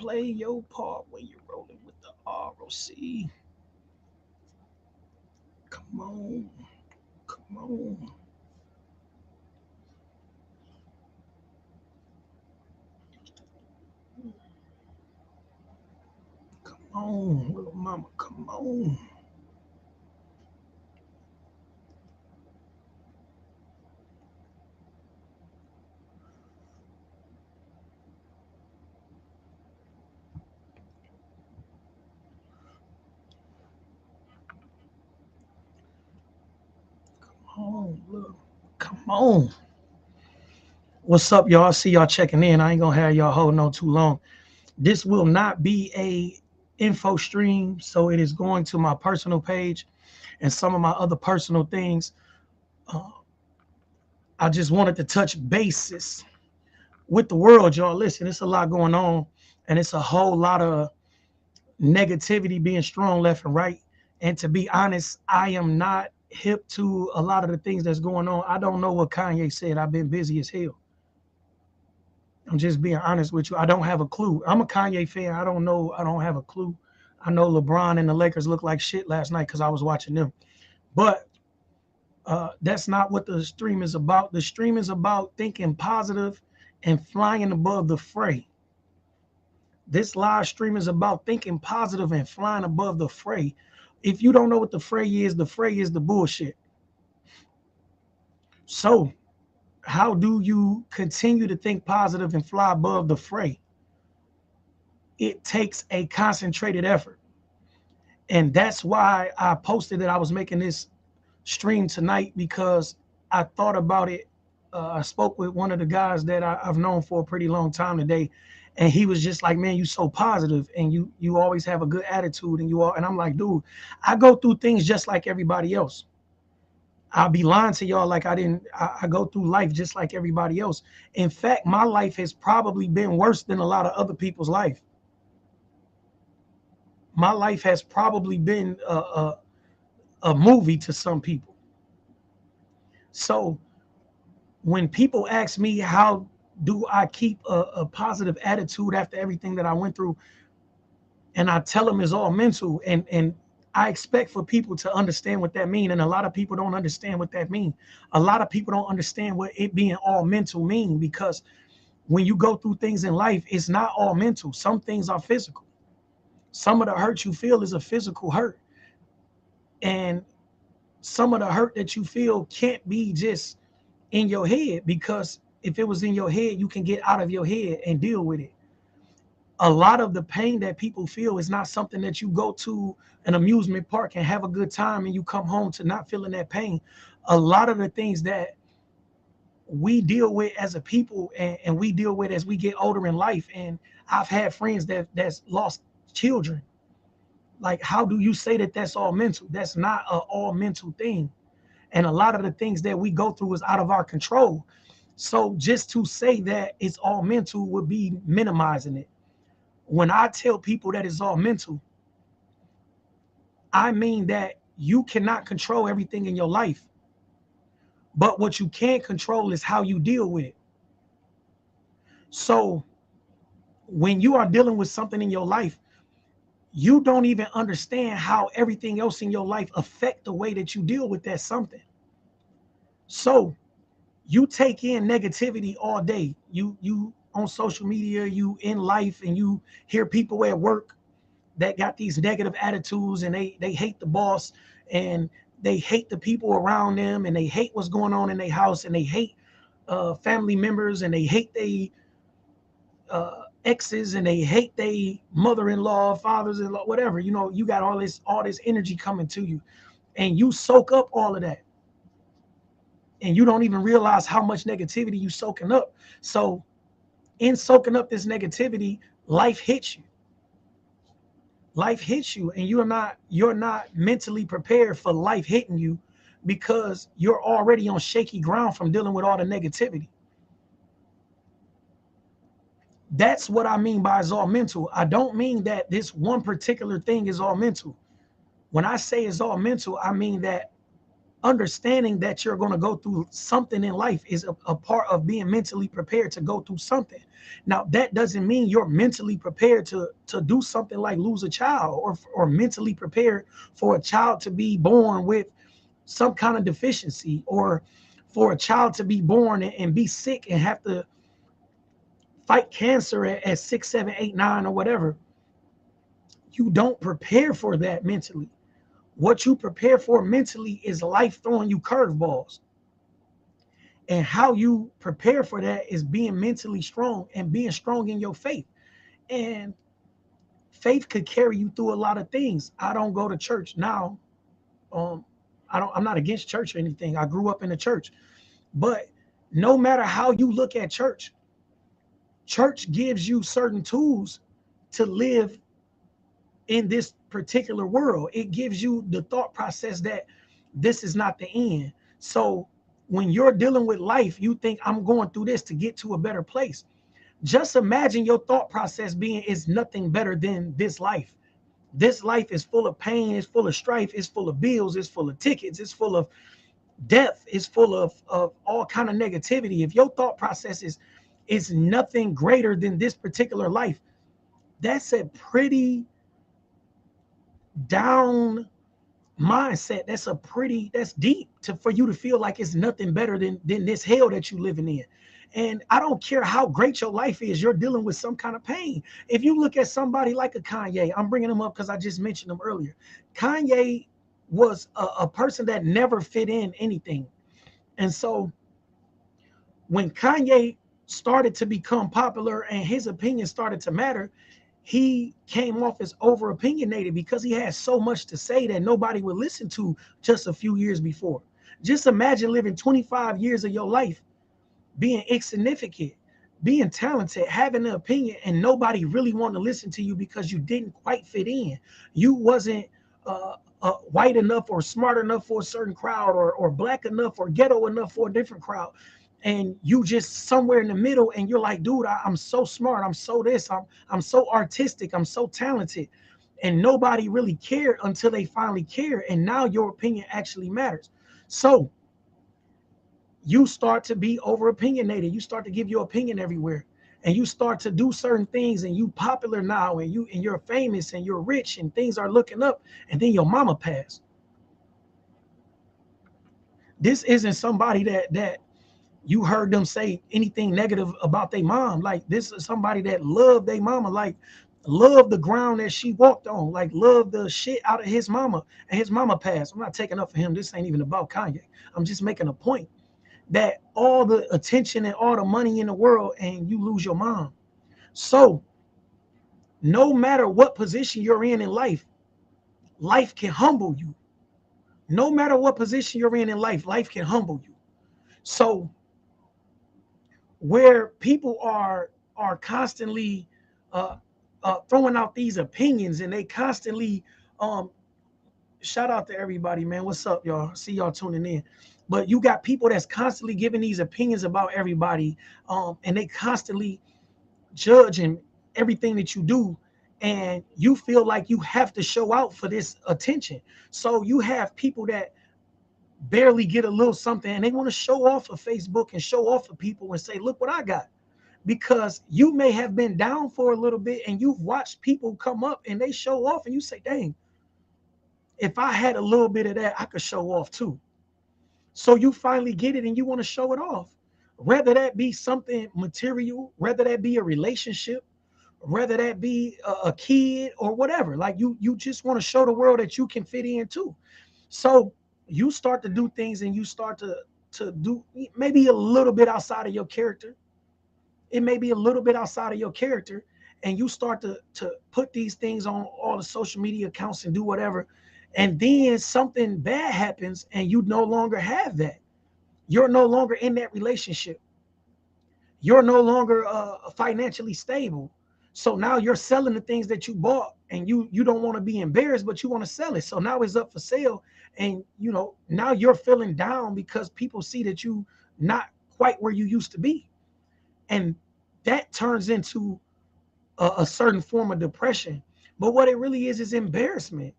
play your part when you're rolling with the ROC. Come on. Come on. Come on, little mama. Come on. Come on, look. Come on. What's up, y'all? I see y'all checking in. I ain't gonna have y'all holding on too long. This will not be a info stream, so it is going to my personal page and some of my other personal things. Uh, I just wanted to touch bases with the world, y'all. Listen, it's a lot going on, and it's a whole lot of negativity being strong left and right. And to be honest, I am not hip to a lot of the things that's going on. I don't know what Kanye said. I've been busy as hell. I'm just being honest with you. I don't have a clue. I'm a Kanye fan. I don't know. I don't have a clue. I know LeBron and the Lakers looked like shit last night because I was watching them. But that's not what the stream is about. The stream is about thinking positive and flying above the fray. This live stream is about thinking positive and flying above the fray. If you don't know what the fray is the bullshit. So, how do you continue to think positive and fly above the fray? It takes a concentrated effort. And that's why I posted that I was making this stream tonight because I thought about it. I spoke with one of the guys that I've known for a pretty long time today, and he was just like, "Man, you so positive, and you always have a good attitude, and you all." And I'm like, "Dude, I go through things just like everybody else. I'll be lying to y'all like I didn't. I go through life just like everybody else. In fact, my life has probably been worse than a lot of other people's life. My life has probably been a movie to some people. So when people ask me how do I keep a positive attitude after everything that I went through, and I tell them it's all mental, and I expect for people to understand what that means, and a lot of people don't understand what that means. A lot of people don't understand what it being all mental mean, because when you go through things in life, it's not all mental. Some things are physical. Some of the hurt you feel is a physical hurt, and some of the hurt that you feel can't be just in your head, because if it was in your head, you can get out of your head and deal with it. A lot of the pain that people feel is not something that you go to an amusement park and have a good time and you come home to not feeling that pain. A lot of the things that we deal with as a people, and we deal with as we get older in life, and I've had friends that's lost children. Like, how do you say that that's all mental? That's not a all mental thing. And a lot of the things that we go through is out of our control. So just to say that it's all mental would be minimizing it. When I tell people that it's all mental, I mean that you cannot control everything in your life. But what you can control is how you deal with it. So when you are dealing with something in your life, you don't even understand how everything else in your life affect the way that you deal with that something. So you take in negativity all day. You on social media, you in life, and you hear people at work that got these negative attitudes, and they hate the boss, and they hate the people around them, and they hate what's going on in their house, and they hate family members, and they hate they exes, and they hate they mother-in-law, fathers-in-law, whatever. You know, you got all this energy coming to you, and you soak up all of that, and you don't even realize how much negativity you soaking up. So in soaking up this negativity, life hits you. Life hits you, and you're not mentally prepared for life hitting you, because you're already on shaky ground from dealing with all the negativity. That's what I mean by it's all mental. I don't mean that this one particular thing is all mental. When I say it's all mental, I mean that understanding that you're going to go through something in life is a part of being mentally prepared to go through something. Now, that doesn't mean you're mentally prepared to do something like lose a child, or mentally prepared for a child to be born with some kind of deficiency, or for a child to be born and be sick and have to fight cancer at 6, 7, 8, 9, or whatever. You don't prepare for that mentally. What you prepare for mentally is life throwing you curveballs. And how you prepare for that is being mentally strong and being strong in your faith. And faith could carry you through a lot of things. I don't go to church now. Um, I'm not against church or anything. I grew up in the church. But no matter how you look at church, church gives you certain tools to live in this particular world. It gives you the thought process that this is not the end. So when you're dealing with life, you think, I'm going through this to get to a better place. Just imagine your thought process being, is nothing better than this life. This life is full of pain, it's full of strife, it's full of bills, it's full of tickets, it's full of death, it's full of all kind of negativity. If your thought process is nothing greater than this particular life, that's a pretty down mindset. That's deep for you to feel like it's nothing better than this hell that you living in. And I don't care how great your life is, you're dealing with some kind of pain. If you look at somebody like a Kanye, I'm bringing him up because I just mentioned him earlier. Kanye was a person that never fit in anything. And so when Kanye started to become popular and his opinion started to matter, he came off as over opinionated because he had so much to say that nobody would listen to just a few years before. Just imagine living 25 years of your life being insignificant, being talented, having an opinion, and nobody really wanted to listen to you because you didn't quite fit in. You wasn't white enough or smart enough for a certain crowd, or black enough or ghetto enough for a different crowd. And you just somewhere in the middle, and you're like, dude, I'm so smart, I'm so this, I'm so artistic, I'm so talented. And nobody really cared until they finally cared. And now your opinion actually matters. So you start to be over opinionated. You start to give your opinion everywhere, and you start to do certain things, and you popular now, and you're famous, and you're rich, and things are looking up, and then your mama passed. This isn't somebody that you heard them say anything negative about their mom. Like, this is somebody that loved their mama, like loved the ground that she walked on, like loved the shit out of his mama, and his mama passed. I'm not taking up for him. This ain't even about Kanye. I'm just making a point that all the attention and all the money in the world, and you lose your mom. So no matter what position you're in life, life can humble you. No matter what position you're in life, life can humble you. So where people are constantly throwing out these opinions, and they constantly um shout out to everybody, man. What's up, y'all? See y'all tuning in. But you got people that's constantly giving these opinions about everybody, and they constantly judging everything that you do, and you feel like you have to show out for this attention. So you have people that barely get a little something, and they want to show off of Facebook and show off of people and say, look what I got. Because you may have been down for a little bit, and you've watched people come up and they show off, and you say, dang, if I had a little bit of that, I could show off too. So you finally get it, and you want to show it off, whether that be something material, whether that be a relationship, whether that be a kid or whatever. Like, you just want to show the world that you can fit in too. So you start to do things, and you start to do maybe a little bit outside of your character. It may be a little bit outside of your character, and you start to put these things on all the social media accounts and do whatever. And then something bad happens, and you no longer have that. You're no longer in that relationship. You're no longer financially stable. So now you're selling the things that you bought, and you don't want to be embarrassed, but you want to sell it. So now it's up for sale, and now you're feeling down because people see that you not quite where you used to be. And that turns into a certain form of depression. But what it really is embarrassment.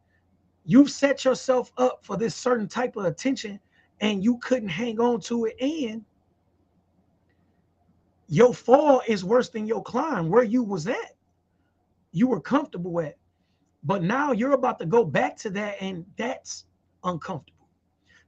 You've set yourself up for this certain type of attention and you couldn't hang on to it, and your fall is worse than your climb. Where you was at, you were comfortable at, but now you're about to go back to that, and that's uncomfortable.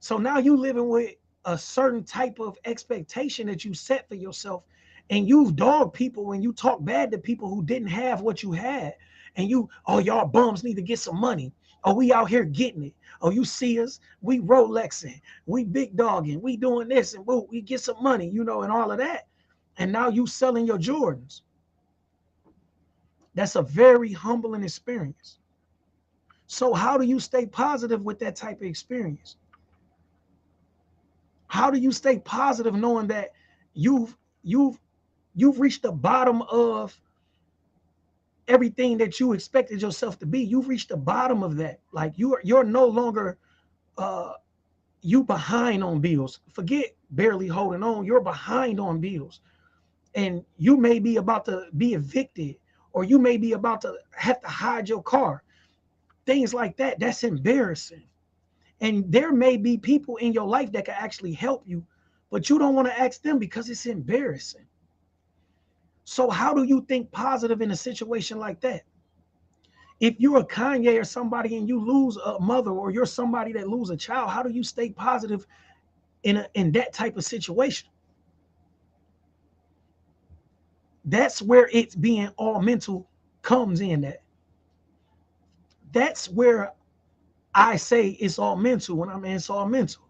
So now you living with a certain type of expectation that you set for yourself, and you've dogged people when you talk bad to people who didn't have what you had. And you, oh, y'all bums need to get some money. Oh, we out here getting it. Oh, you see us, we Rolexing, we big dogging, we doing this, and we get some money, you know, and all of that. And now you selling your Jordans. That's a very humbling experience. So how do you stay positive with that type of experience? How do you stay positive knowing that you've you've you've reached the bottom of everything that you expected yourself to be? You've reached the bottom of that. Like you're no longer uh you behind on bills. Forget barely holding on. You're behind on bills. And you may be about to be evicted, or you may be about to have to hide your car. Things like that. That's embarrassing. And there may be people in your life that can actually help you, but you don't want to ask them because it's embarrassing. So how do you think positive in a situation like that? If you're a Kanye or somebody and you lose a mother, or you're somebody that lose a child, how do you stay positive in that type of situation? That's where it's being all mental comes in. That's where I say it's all mental. When I mean it's all mental.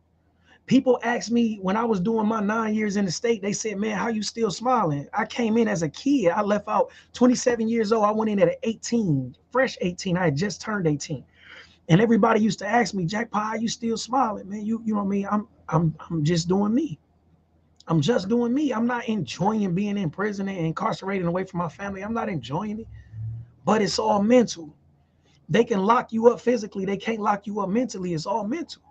People asked me when I was doing my 9 years in the state, they said, man, how you still smiling? I came in as a kid. I left out 27 years old. I went in at 18, fresh 18. I had just turned 18. And everybody used to ask me, Jackpot, how you still smiling, man? You know what I mean? I'm just doing me. I'm just doing me. I'm not enjoying being in prison and incarcerated away from my family. I'm not enjoying it. But it's all mental. They can lock you up physically. They can't lock you up mentally. It's all mental.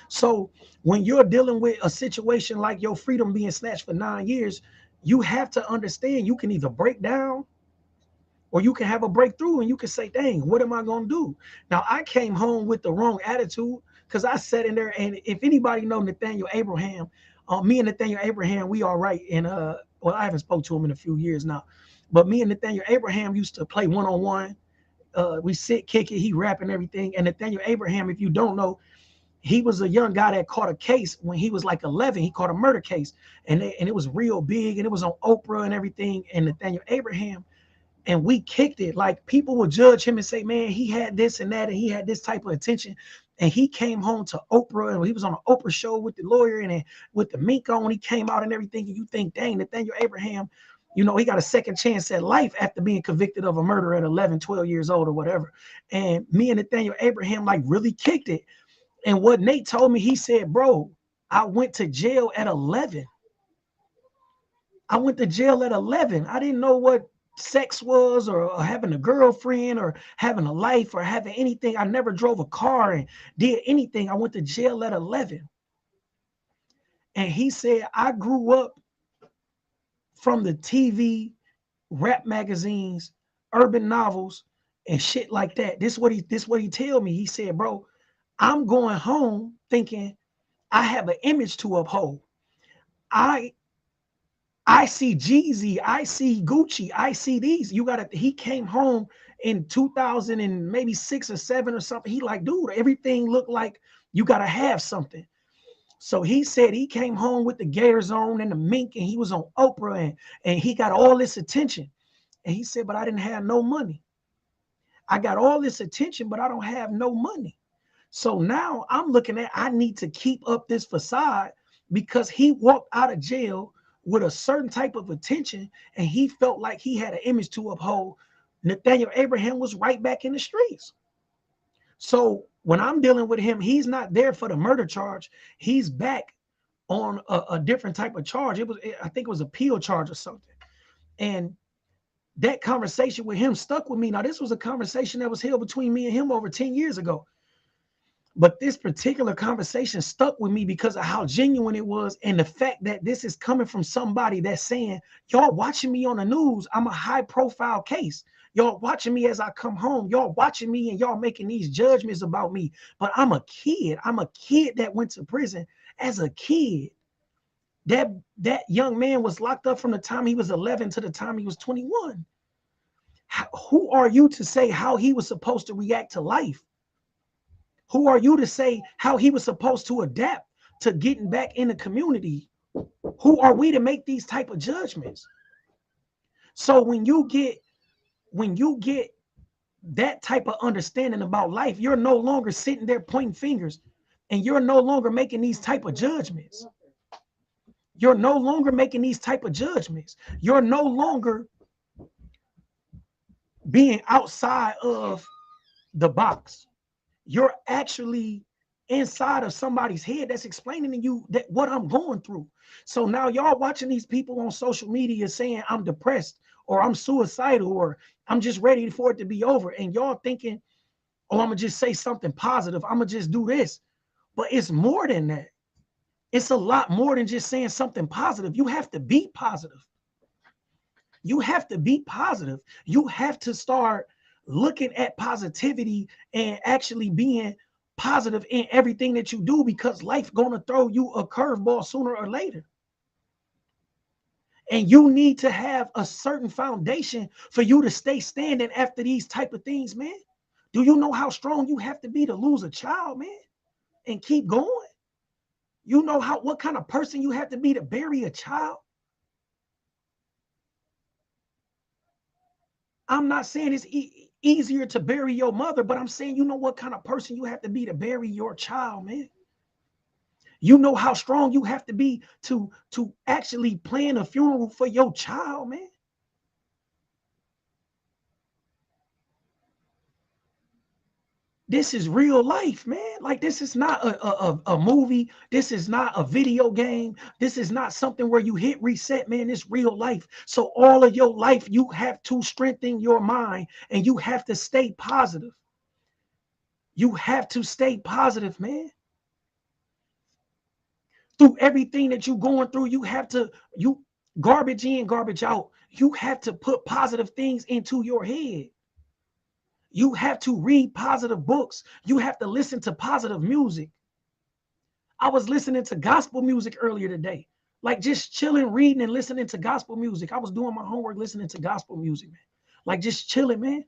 So when you're dealing with a situation like your freedom being snatched for 9 years, you have to understand you can either break down or you can have a breakthrough, and you can say, dang, what am I going to do? Now, I came home with the wrong attitude because I sat in there. And if anybody know Nathaniel Abraham, me and Nathaniel Abraham, we all right. And well, I haven't spoke to him in a few years now, but me and Nathaniel Abraham used to play one-on-one. We sit, kick it, he rapping everything. And Nathaniel Abraham, if you don't know, he was a young guy that caught a case when he was like 11. He caught a murder case, and it was real big, and it was on Oprah and everything. And Nathaniel Abraham, and we kicked it. Like, people would judge him and say, man, he had this and that, and he had this type of attention. And he came home to Oprah, and he was on an Oprah show with the lawyer and with the mink on. He came out and everything. And you think, dang, Nathaniel Abraham, you know, he got a second chance at life after being convicted of a murder at 11, 12 years old or whatever. And me and Nathaniel Abraham like really kicked it. And what Nate told me, he said, bro, I went to jail at 11. I went to jail at 11. I didn't know what sex was, or having a girlfriend, or having a life, or having anything. I never drove a car and did anything. I went to jail at 11. And he said, I grew up from the TV, rap magazines, urban novels, and shit like that. This is what he tell me. He said, bro, I'm going home thinking I have an image to uphold. I see Jeezy, I see Gucci, I see these. He came home in 2000 and maybe 6 or 7 or something. He like, dude, everything looked like you gotta have something. So he said he came home with the Gators on and the mink, and he was on Oprah, and he got all this attention. And he said, but I didn't have no money. I got all this attention, but I don't have no money. So now I'm looking at, I need to keep up this facade, because he walked out of jail with a certain type of attention, and he felt like he had an image to uphold. Nathaniel Abraham was right back in the streets. So when I'm dealing with him, he's not there for the murder charge. He's back on a different type of charge. I think it was a appeal charge or something. And that conversation with him stuck with me. Now, this was a conversation that was held between me and him over 10 years ago. But this particular conversation stuck with me because of how genuine it was, and the fact that this is coming from somebody that's saying, y'all watching me on the news, I'm a high profile case. Y'all watching me as I come home. Y'all watching me and y'all making these judgments about me. But I'm a kid. I'm a kid that went to prison, As a kid, that young man was locked up from the time he was 11 to the time he was 21. Who are you to say how he was supposed to react to life? Who are you to say how he was supposed to adapt to getting back in the community? Who are we to make these type of judgments? So when you get that type of understanding about life, you're no longer sitting there pointing fingers, and you're no longer making these type of judgments. You're no longer making these type of judgments. You're no longer being outside of the box. You're actually inside of somebody's head that's explaining to you that what I'm going through. So now y'all watching these people on social media saying I'm depressed or I'm suicidal or I'm just ready for it to be over. And y'all thinking, oh, I'm gonna just say something positive. I'm gonna just do this. But it's more than that. It's a lot more than just saying something positive. You have to be positive. You have to be positive. You have to start looking at positivity and actually being positive in everything that you do, because life gonna throw you a curveball sooner or later. And you need to have a certain foundation for you to stay standing after these type of things, man. Do you know how strong you have to be to lose a child, man, and keep going? You know what kind of person you have to be to bury a child? I'm not saying it's easier to bury your mother, but I'm saying you know what kind of person you have to be to bury your child, man. You know how strong you have to be to actually plan a funeral for your child, man. This is real life, man. Like, this is not a movie. This is not a video game. This is not something where you hit reset, man. It's real life. So all of your life, you have to strengthen your mind and you have to stay positive. You have to stay positive, man. Through everything that you're going through, you garbage in, garbage out. You have to put positive things into your head. You have to read positive books. You have to listen to positive music. I was listening to gospel music earlier today, like just chilling, reading and listening to gospel music. I was doing my homework, listening to gospel music, man. Like just chilling, man.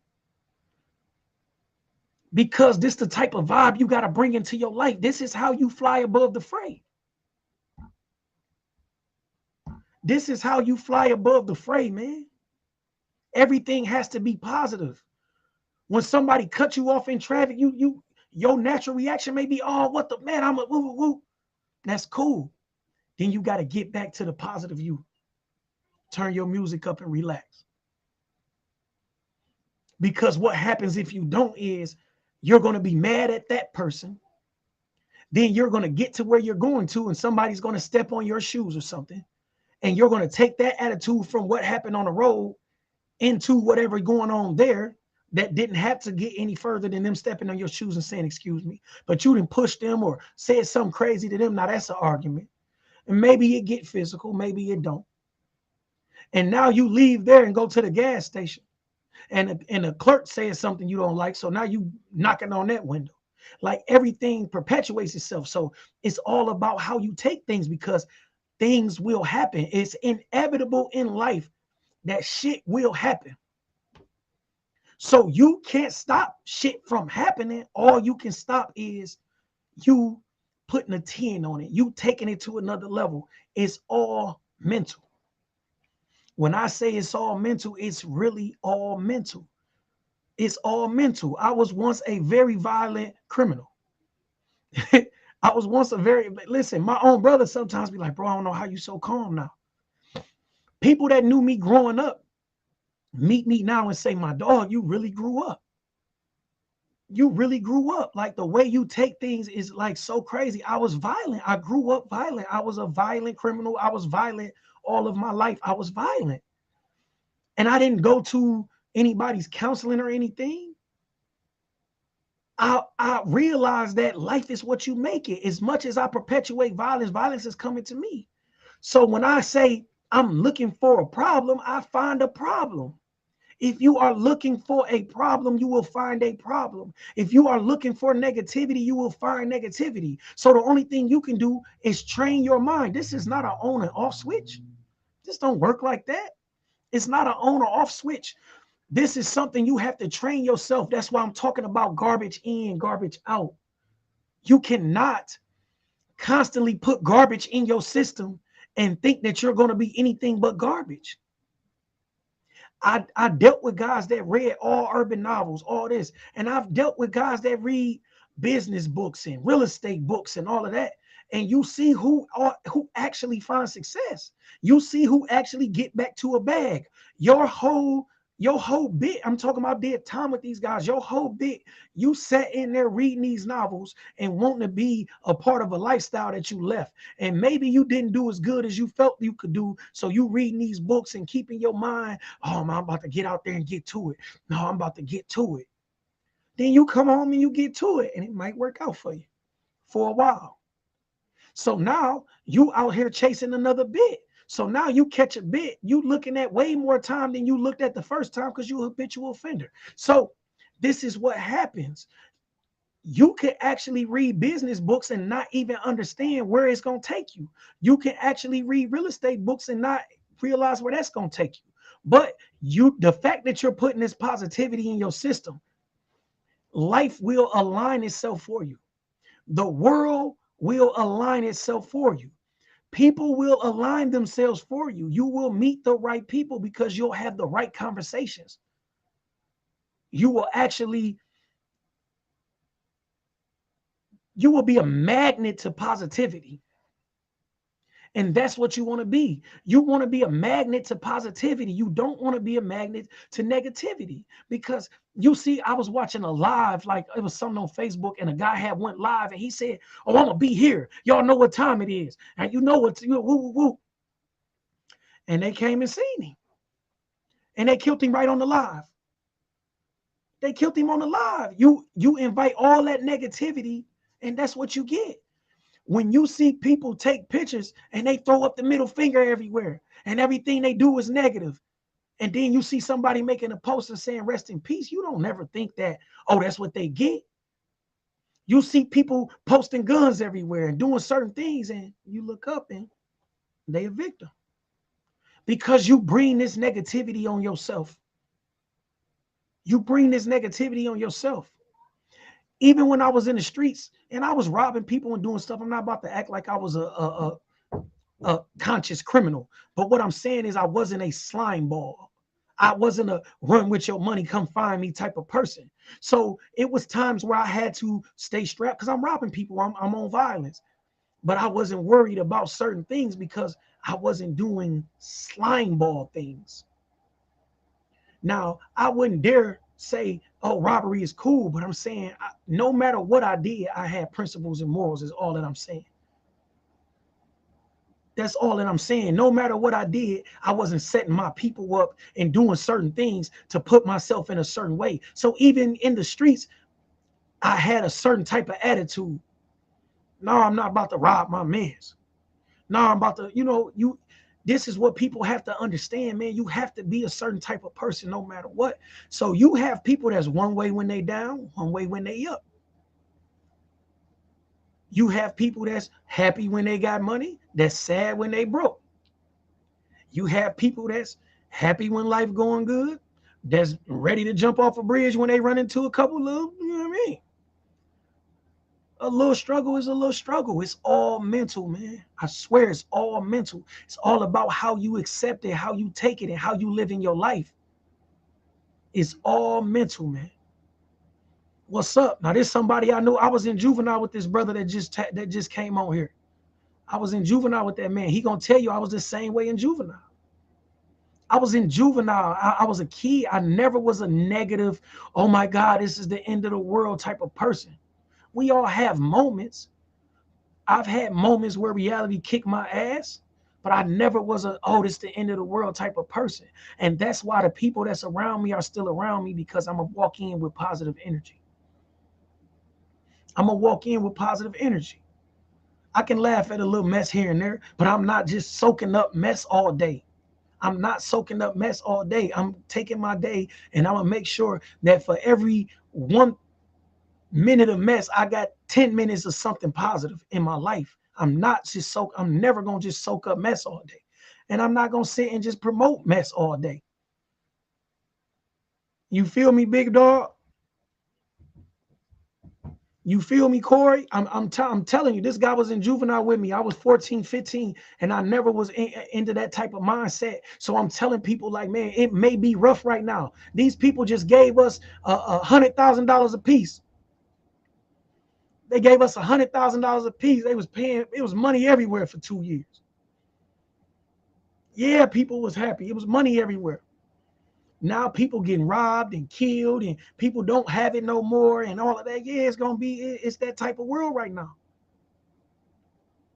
Because this is the type of vibe you got to bring into your life. This is how you fly above the fray. This is how you fly above the fray, man. Everything has to be positive. When somebody cuts you off in traffic, your natural reaction may be, oh, what the man, I'm a woo woo woo. That's cool. Then you got to get back to the positive you. Turn your music up and relax. Because what happens if you don't is you're going to be mad at that person. Then you're going to get to where you're going to, and somebody's going to step on your shoes or something. And you're going to take that attitude from what happened on the road into whatever going on there that didn't have to get any further than them stepping on your shoes and saying, excuse me. But you didn't push them or said something crazy to them. Now that's an argument. And maybe it get physical, maybe it don't. And now you leave there and go to the gas station. And the clerk says something you don't like. So now you knocking on that window. Like everything perpetuates itself. So it's all about how you take things, because things will happen. It's inevitable in life that shit will happen. So you can't stop shit from happening. All you can stop is you putting a 10 on it. You taking it to another level. It's all mental. When I say it's all mental, it's really all mental. It's all mental. I was once a very violent criminal. I was once listen, my own brother sometimes be like, bro, I don't know how you so calm now. People that knew me growing up meet me now and say, my dog, you really grew up. You really grew up. Like the way you take things is like so crazy. I was violent. I grew up violent. I was a violent criminal. I was violent all of my life. I was violent. And I didn't go to anybody's counseling or anything. I realized that life is what you make it. As much as I perpetuate violence, violence is coming to me. So when I say I'm looking for a problem, I find a problem. If you are looking for a problem, you will find a problem. If you are looking for negativity, you will find negativity. So the only thing you can do is train your mind. This is not an on and off switch. This don't work like that. It's not an on or off switch. This is something you have to train yourself. That's why I'm talking about garbage in, garbage out. You cannot constantly put garbage in your system and think that you're going to be anything but garbage. I dealt with guys that read all urban novels, all this, and I've dealt with guys that read business books and real estate books and all of that. And you see who actually finds success. You see who actually get back to a bag. Your whole bit, I'm talking about dead time with these guys, your whole bit, you sat in there reading these novels and wanting to be a part of a lifestyle that you left. And maybe you didn't do as good as you felt you could do. So you reading these books and keeping your mind, oh, I'm about to get out there and get to it. No, I'm about to get to it. Then you come home and you get to it, and it might work out for you for a while. So now you out here chasing another bit. So now you catch a bit, you looking at way more time than you looked at the first time because you're a habitual offender. So this is what happens. You can actually read business books and not even understand where it's going to take you. You can actually read real estate books and not realize where that's going to take you. But the fact that you're putting this positivity in your system, life will align itself for you. The world will align itself for you. People will align themselves for you. You will meet the right people because you'll have the right conversations. You will be a magnet to positivity. And that's what you want to be. You want to be a magnet to positivity. You don't want to be a magnet to negativity. Because you see, I was watching a live, like it was something on Facebook, and a guy went live and he said, oh, I'm going to be here. Y'all know what time it is. And you know what, woo, woo, woo. And they came and seen him. And they killed him right on the live. They killed him on the live. You invite all that negativity, and that's what you get. When you see people take pictures and they throw up the middle finger everywhere and everything they do is negative, and then you see somebody making a post and saying rest in peace, you don't never think that, oh, that's what they get. You see people posting guns everywhere and doing certain things, and you look up and they a victim because you bring this negativity on yourself. You bring this negativity on yourself. Even when I was in the streets and I was robbing people and doing stuff, I'm not about to act like I was a conscious criminal. But what I'm saying is I wasn't a slime ball. I wasn't a run with your money, come find me type of person. So it was times where I had to stay strapped because I'm robbing people. I'm on violence. But I wasn't worried about certain things because I wasn't doing slime ball things. Now, I wouldn't dare say, oh, robbery is cool, but I'm saying no matter what I did, I had principles and morals is all that I'm saying. That's all that I'm saying. No matter what I did, I wasn't setting my people up and doing certain things to put myself in a certain way. So even in the streets, I had a certain type of attitude. No, I'm not about to rob my mans. No, I'm about to, this is what people have to understand, man. You have to be a certain type of person no matter what. So you have people that's one way when they down, one way when they up. You have people that's happy when they got money, that's sad when they broke. You have people that's happy when life going good, that's ready to jump off a bridge when they run into a couple of, you know what I mean? A little struggle is a little struggle. It's all mental, man. I swear it's all mental. It's all about how you accept it, how you take it, and how you live in your life. It's all mental, man. What's up? Now, there's somebody I know. I was in juvenile with this brother that just came on here. I was in juvenile with that man. He gonna tell you I was the same way in juvenile. I was in juvenile. I was a kid. I never was a negative, oh my God, this is the end of the world type of person. We all have moments. I've had moments where reality kicked my ass, but I never was oh, this is the end of the world type of person. And that's why the people that's around me are still around me, because I'm gonna walk in with positive energy. I'm gonna walk in with positive energy. I can laugh at a little mess here and there, but I'm not just soaking up mess all day. I'm not soaking up mess all day. I'm taking my day and I'm gonna make sure that for every 1 minute of mess, I got 10 minutes of something positive in my life. I'm never gonna just soak up mess all day. And I'm not gonna sit and just promote mess all day. You feel me, big dog? You feel me, Corey? I'm telling you, this guy was in juvenile with me. I was 14, 15, and I never was into that type of mindset. So I'm telling people like, man, it may be rough right now. These people just gave us $100,000 a piece. They gave us $100,000 a piece. They was paying, it was money everywhere for 2 years. Yeah, people was happy. It was money everywhere. Now people getting robbed and killed and people don't have it no more and all of that. Yeah, it's that type of world right now.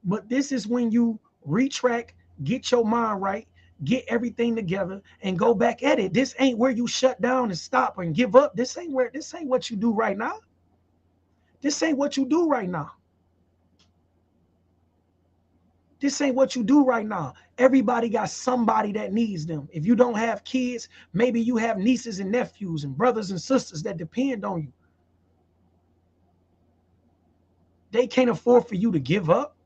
But this is when you retract, get your mind right, get everything together and go back at it. This ain't where you shut down and stop and give up. This ain't what you do right now. This ain't what you do right now. This ain't what you do right now. Everybody got somebody that needs them. If you don't have kids, maybe you have nieces and nephews and brothers and sisters that depend on you. They can't afford for you to give up.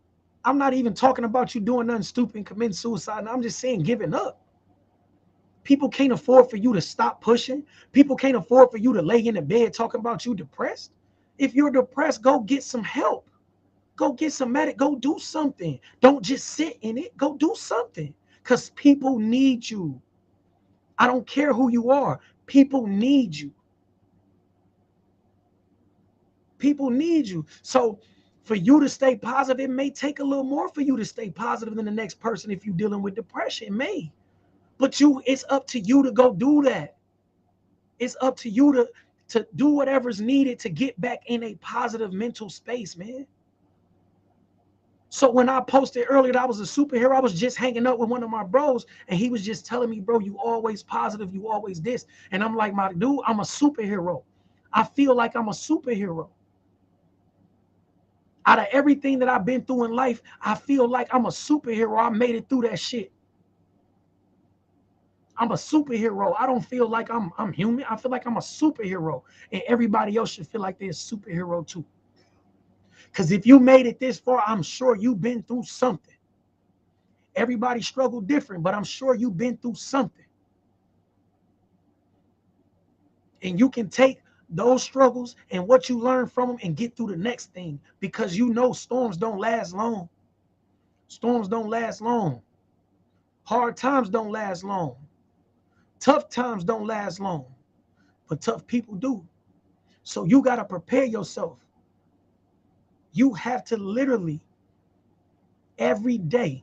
I'm not even talking about you doing nothing stupid and committing suicide. I'm just saying giving up. People can't afford for you to stop pushing. People can't afford for you to lay in the bed talking about you depressed. If you're depressed, go get some help. Go get some medic. Go do something. Don't just sit in it. Go do something because people need you. I don't care who you are. People need you. People need you. So for you to stay positive, it may take a little more for you to stay positive than the next person if you're dealing with depression. It may. But it's up to you to go do that. It's up to you to do whatever's needed to get back in a positive mental space, man. So when I posted earlier that I was a superhero, I was just hanging up with one of my bros, and he was just telling me, bro, you always positive, you always this. And I'm like, my dude, I'm a superhero. I feel like I'm a superhero. Out of everything that I've been through in life, I feel like I'm a superhero. I made it through that shit. I'm a superhero. I don't feel like I'm human. I feel like I'm a superhero. And everybody else should feel like they're a superhero too. Because if you made it this far, I'm sure you've been through something. Everybody struggled different, but I'm sure you've been through something. And you can take those struggles and what you learn from them and get through the next thing, because you know storms don't last long. Storms don't last long. Hard times don't last long. Tough times don't last long, but tough people do. So you got to prepare yourself. You have to literally every day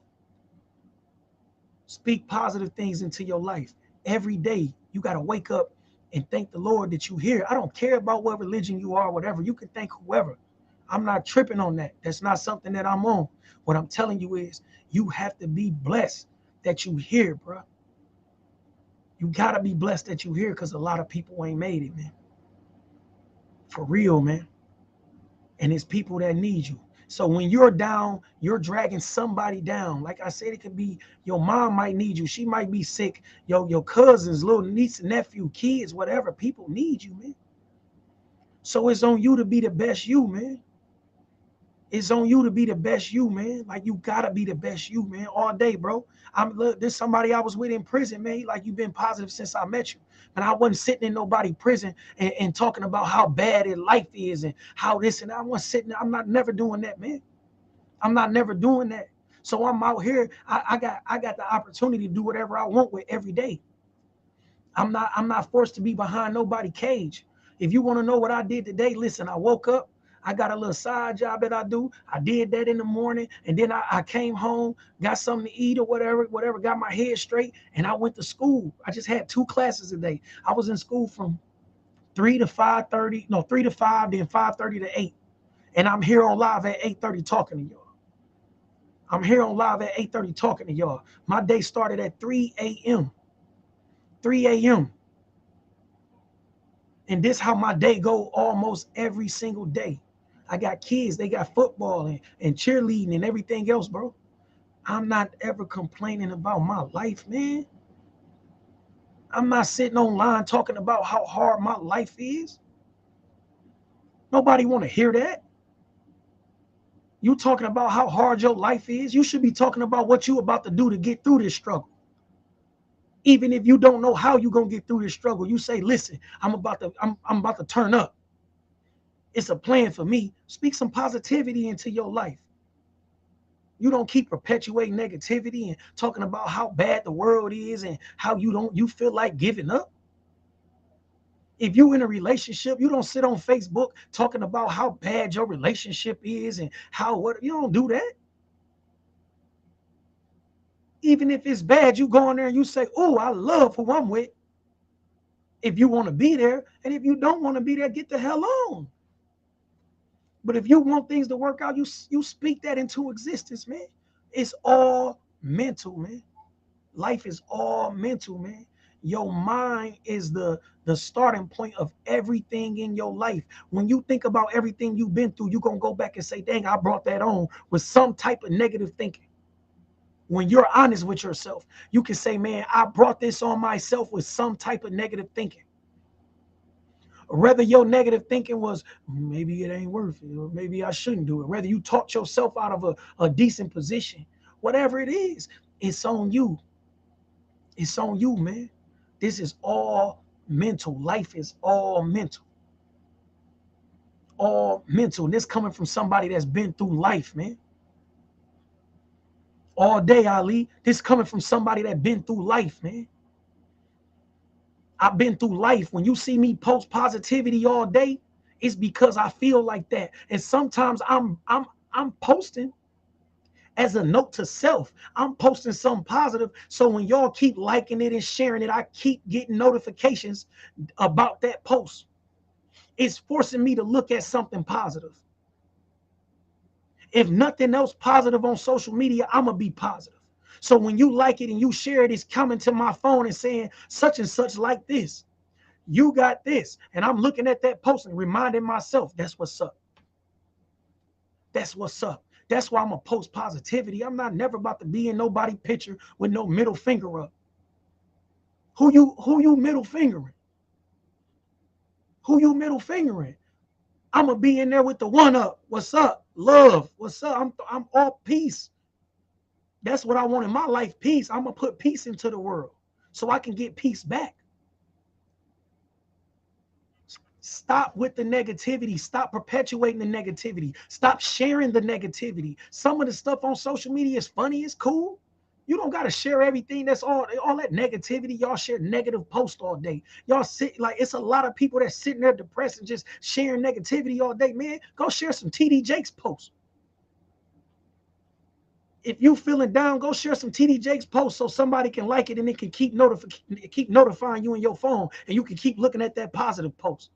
speak positive things into your life. Every day you got to wake up and thank the Lord that you're here. I don't care about what religion you are, whatever. You can thank whoever. I'm not tripping on that. That's not something that I'm on. What I'm telling you is you have to be blessed that you here, bro. You got to be blessed that you here, because a lot of people ain't made it, man. For real, man. And it's people that need you. So when you're down, you're dragging somebody down. Like I said, it could be your mom might need you. She might be sick. Your cousins, little niece, nephew, kids, whatever. People need you, man. So it's on you to be the best you, man. It's on you to be the best you, man. Like, you gotta be the best you, man, all day, bro. There's somebody I was with in prison, man. Like, you've been positive since I met you. And I wasn't sitting in nobody prison and talking about how bad life is and how this and that. I wasn't sitting there. I'm not never doing that, man. I'm not never doing that. So I'm out here. I got the opportunity to do whatever I want with every day. I'm not forced to be behind nobody's cage. If you want to know what I did today, listen, I woke up. I got a little side job that I do. I did that in the morning, and then I came home, got something to eat or whatever, got my head straight, and I went to school. I just had 2 classes a day. I was in school from 3 to 5:30, no, 3 to 5, then 5:30 to 8. And I'm here on live at 8:30 talking to y'all. I'm here on live at 8:30 talking to y'all. My day started at 3 a.m. 3 a.m. And this how my day go almost every single day. I got kids, they got football and cheerleading and everything else, bro. I'm not ever complaining about my life, man. I'm not sitting online talking about how hard my life is. Nobody want to hear that. You talking about how hard your life is. You should be talking about what you about to do to get through this struggle. Even if you don't know how you're gonna get through this struggle, you say, listen, I'm about to turn up. It's a plan for me. Speak some positivity into your life. You don't keep perpetuating negativity and talking about how bad the world is and how you feel like giving up. If you in a relationship, you don't sit on Facebook talking about how bad your relationship is and you don't do that. Even if it's bad, you go in there and you say, oh, I love who I'm with. If you want to be there, and if you don't want to be there, get the hell on. But if you want things to work out, you speak that into existence, man. It's all mental, man. Life is all mental, man. Your mind is the starting point of everything in your life. When you think about everything you've been through, you're going to go back and say, dang, I brought that on with some type of negative thinking. When you're honest with yourself, you can say, man, I brought this on myself with some type of negative thinking. Whether your negative thinking was, maybe it ain't worth it, or maybe I shouldn't do it. Whether you talked yourself out of a decent position, whatever it is, it's on you. It's on you, man. This is all mental. Life is all mental. All mental. And this coming from somebody that's been through life, man. All day, Ali. This coming from somebody that's been through life, man. I've been through life. When you see me post positivity all day, it's because I feel like that. And sometimes I'm posting as a note to self. I'm posting something positive. So when y'all keep liking it and sharing it, I keep getting notifications about that post. It's forcing me to look at something positive. If nothing else positive on social media, I'm going to be positive. So when you like it and you share it, it's coming to my phone and saying such and such like this. You got this. And I'm looking at that post and reminding myself, that's what's up. That's what's up. That's why I'm going to post positivity. I'm not never about to be in nobody picture with no middle finger up. Who you middle fingering? Who you middle fingering? I'm going to be in there with the one up. What's up? Love. What's up? I'm all peace. That's what I want in my life, peace. I'm going to put peace into the world so I can get peace back. Stop with the negativity. Stop perpetuating the negativity. Stop sharing the negativity. Some of the stuff on social media is funny, it's cool. You don't got to share everything. That's all that negativity. Y'all share negative posts all day. Y'all sit like it's a lot of people that's sitting there depressed and just sharing negativity all day. Man, go share some TD Jakes posts. If you feeling down, go share some TD Jakes posts so somebody can like it and it can keep notifying you in your phone and you can keep looking at that positive post.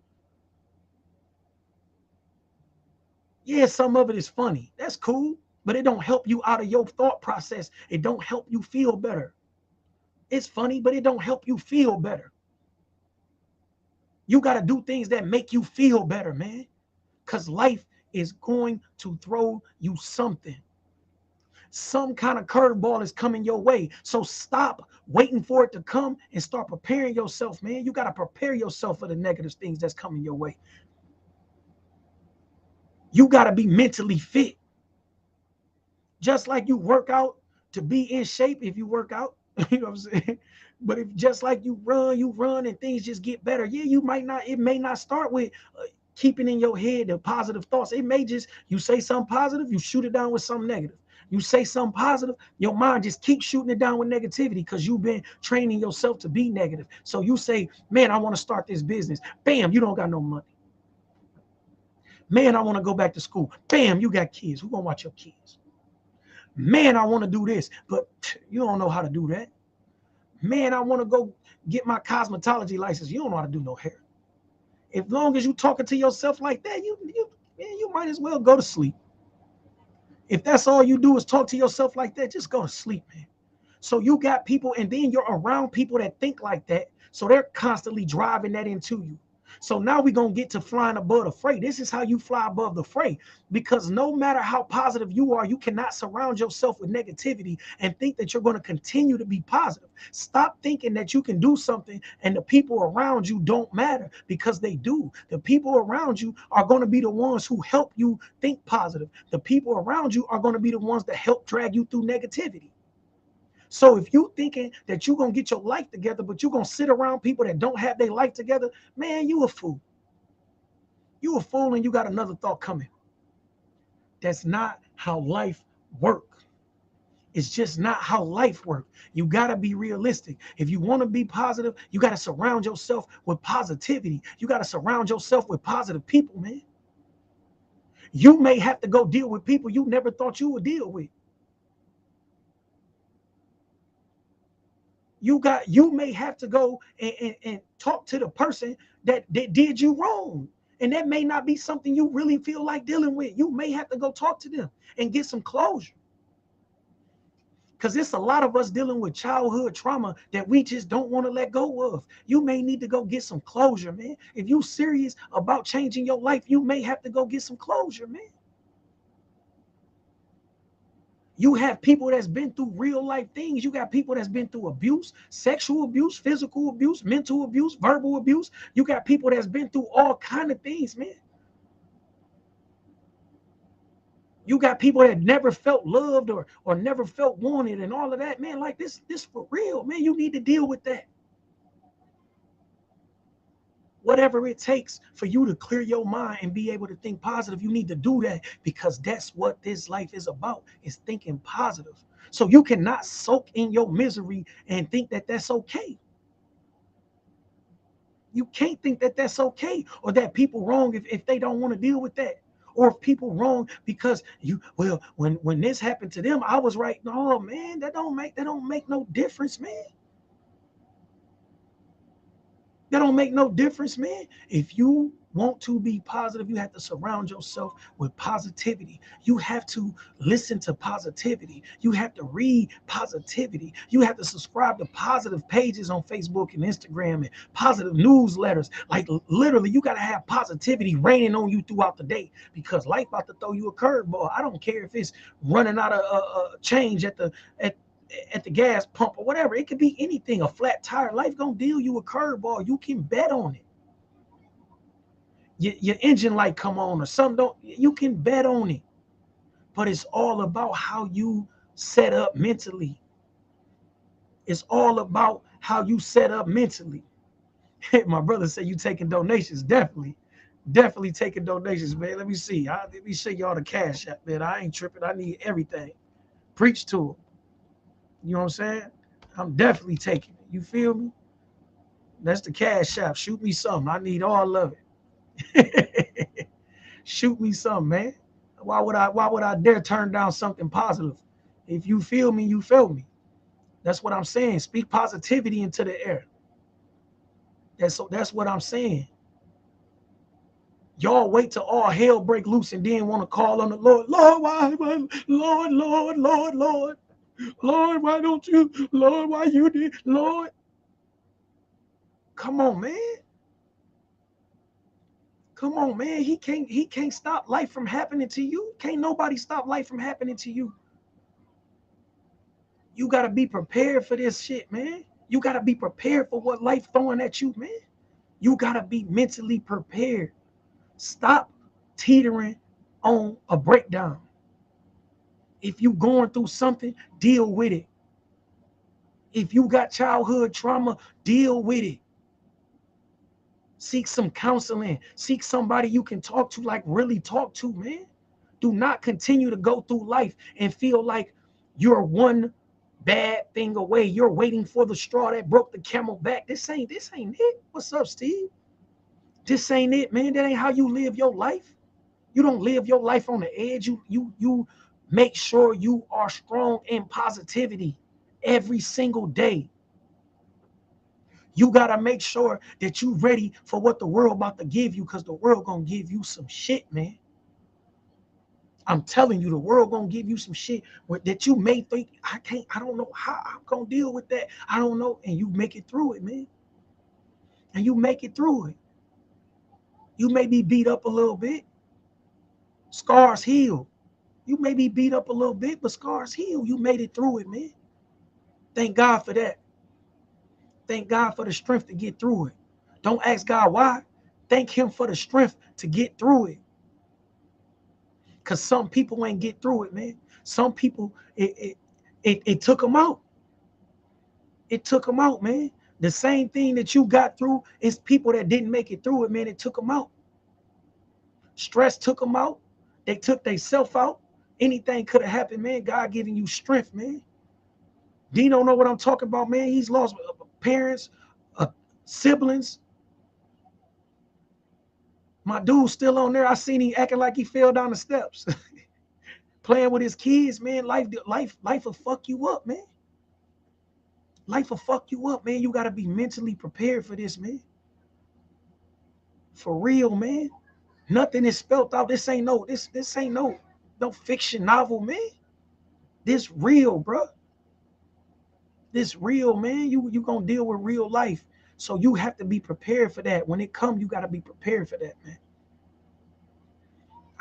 Yeah, some of it is funny. That's cool, but it don't help you out of your thought process. It don't help you feel better. It's funny, but it don't help you feel better. You got to do things that make you feel better, man, because life is going to throw you something. Some kind of curveball is coming your way. So stop waiting for it to come and start preparing yourself, man. You got to prepare yourself for the negative things that's coming your way. You got to be mentally fit. Just like you work out to be in shape if you work out, you know what I'm saying? But if just like you run and things just get better. Yeah, it may not start with keeping in your head the positive thoughts. It may just, you say something positive, you shoot it down with something negative. You say something positive, your mind just keeps shooting it down with negativity because you've been training yourself to be negative. So you say, man, I want to start this business. Bam, you don't got no money. Man, I want to go back to school. Bam, you got kids. Who gonna watch your kids? Man, I want to do this, but you don't know how to do that. Man, I want to go get my cosmetology license. You don't know how to do no hair. As long as you talking to yourself like that, you might as well go to sleep. If that's all you do is talk to yourself like that, just go to sleep, man. So you got people, and then you're around people that think like that. So they're constantly driving that into you. So now we're going to get to flying above the fray. This is how you fly above the fray, because no matter how positive you are, you cannot surround yourself with negativity and think that you're going to continue to be positive. Stop thinking that you can do something and the people around you don't matter, because they do. The people around you are going to be the ones who help you think positive. The people around you are going to be the ones that help drag you through negativity. So if you thinking that you're going to get your life together, but you're going to sit around people that don't have their life together, man, you a fool. You a fool, and you got another thought coming. That's not how life works. It's just not how life works. You got to be realistic. If you want to be positive, you got to surround yourself with positivity. You got to surround yourself with positive people, man. You may have to go deal with people you never thought you would deal with. You may have to go and talk to the person that did you wrong. And that may not be something you really feel like dealing with. You may have to go talk to them and get some closure. Because it's a lot of us dealing with childhood trauma that we just don't want to let go of. You may need to go get some closure, man. If you're serious about changing your life, you may have to go get some closure, man. You have people that's been through real life things. You got people that's been through abuse, sexual abuse, physical abuse, mental abuse, verbal abuse. You got people that's been through all kind of things, man. You got people that never felt loved or never felt wanted and all of that, man. Like this for real, man. You need to deal with that. Whatever it takes for you to clear your mind and be able to think positive, you need to do that, because that's what this life is about, is thinking positive. So you cannot soak in your misery and think that that's okay. You can't think that that's okay, or that people wrong if they don't want to deal with that, or if people wrong because well, when this happened to them, I was right. No, man, that don't make no difference, man. That don't make no difference, man. If you want to be positive, you have to surround yourself with positivity. You have to listen to positivity. You have to read positivity. You have to subscribe to positive pages on Facebook and Instagram and positive newsletters. Like literally, you got to have positivity raining on you throughout the day, because life about to throw you a curveball. I don't care if it's running out of change at the gas pump or whatever. It could be anything. A flat tire. Life gonna deal you a curveball. You can bet on it. Your engine light come on or something. Don't You can bet on it. But it's all about how you set up mentally. It's all about how you set up mentally. My brother said you taking donations. Definitely taking donations, man. Let me see. Let me show y'all the cash app, man. I ain't tripping. I need everything. Preach to them. You know what I'm saying? I'm definitely taking it. You feel me? That's the cash app. Shoot me something. I need all of it. Shoot me something, man. Why would I dare turn down something positive? If you feel me, you feel me. That's what I'm saying. Speak positivity into the air. That's what I'm saying. Y'all wait till all hell break loose and then want to call on the Lord. Lord, why, Lord, why don't you? Lord, why you did? Lord, come on, man. Come on, man. He can't stop life from happening to you. Can't nobody stop life from happening to you. You gotta be prepared for this shit, man. You gotta be prepared for what life throwing at you, man. You gotta be mentally prepared. Stop teetering on a breakdown. If you going through something, deal with it. If you got childhood trauma, deal with it. Seek some counseling. Seek somebody you can talk to, like really talk to, man. Do not continue to go through life and feel like you're one bad thing away. You're waiting for the straw that broke the camel back. This ain't it. What's up, Steve? This ain't it, man. That ain't how you live your life. You don't live your life on the edge. You make sure you are strong in positivity every single day. You got to make sure that you ready for what the world about to give you, because the world going to give you some shit, man. I'm telling you, the world going to give you some shit that you may think, I don't know how I'm going to deal with that. I don't know. And you make it through it, man. And you make it through it. You may be beat up a little bit. Scars heal. You may be beat up a little bit, but scars heal. You made it through it, man. Thank God for that. Thank God for the strength to get through it. Don't ask God why. Thank him for the strength to get through it. Because some people ain't get through it, man. Some people, it took them out. It took them out, man. The same thing that you got through is people that didn't make it through it, man. It took them out. Stress took them out. They took themselves out. Anything could have happened, man. God giving you strength, man. Dino know what I'm talking about, man. He's lost parents, siblings. My dude's still on there. I seen him acting like he fell down the steps. Playing with his kids, man. Life will fuck you up, man. Life will fuck you up, man. You gotta be mentally prepared for this, man. For real, man. Nothing is spelled out. This ain't no fiction novel, man. This real, bro. This real, man. You gonna deal with real life. So you have to be prepared for that. When it comes, you gotta be prepared for that, man.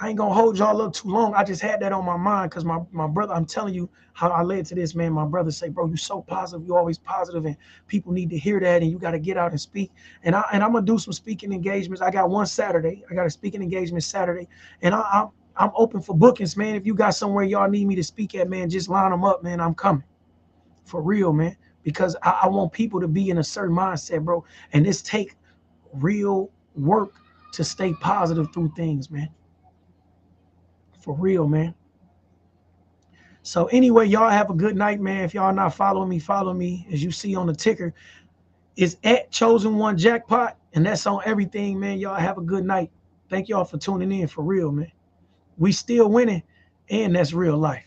I ain't gonna hold y'all up too long. I just had that on my mind because my brother, I'm telling you how I led to this, man. My brother say, bro, you so positive, you always positive, and people need to hear that, and you got to get out and speak. And I'm gonna do some speaking engagements. I got one Saturday. I got a speaking engagement Saturday, and I'm open for bookings, man. If you got somewhere y'all need me to speak at, man, just line them up, man. I'm coming. For real, man. Because I want people to be in a certain mindset, bro. And this take real work to stay positive through things, man. For real, man. So anyway, y'all have a good night, man. If y'all not following me, follow me. As you see on the ticker, it's at Chosen One Jackpot, and that's on everything, man. Y'all have a good night. Thank y'all for tuning in. For real, man. We still winning, and that's real life.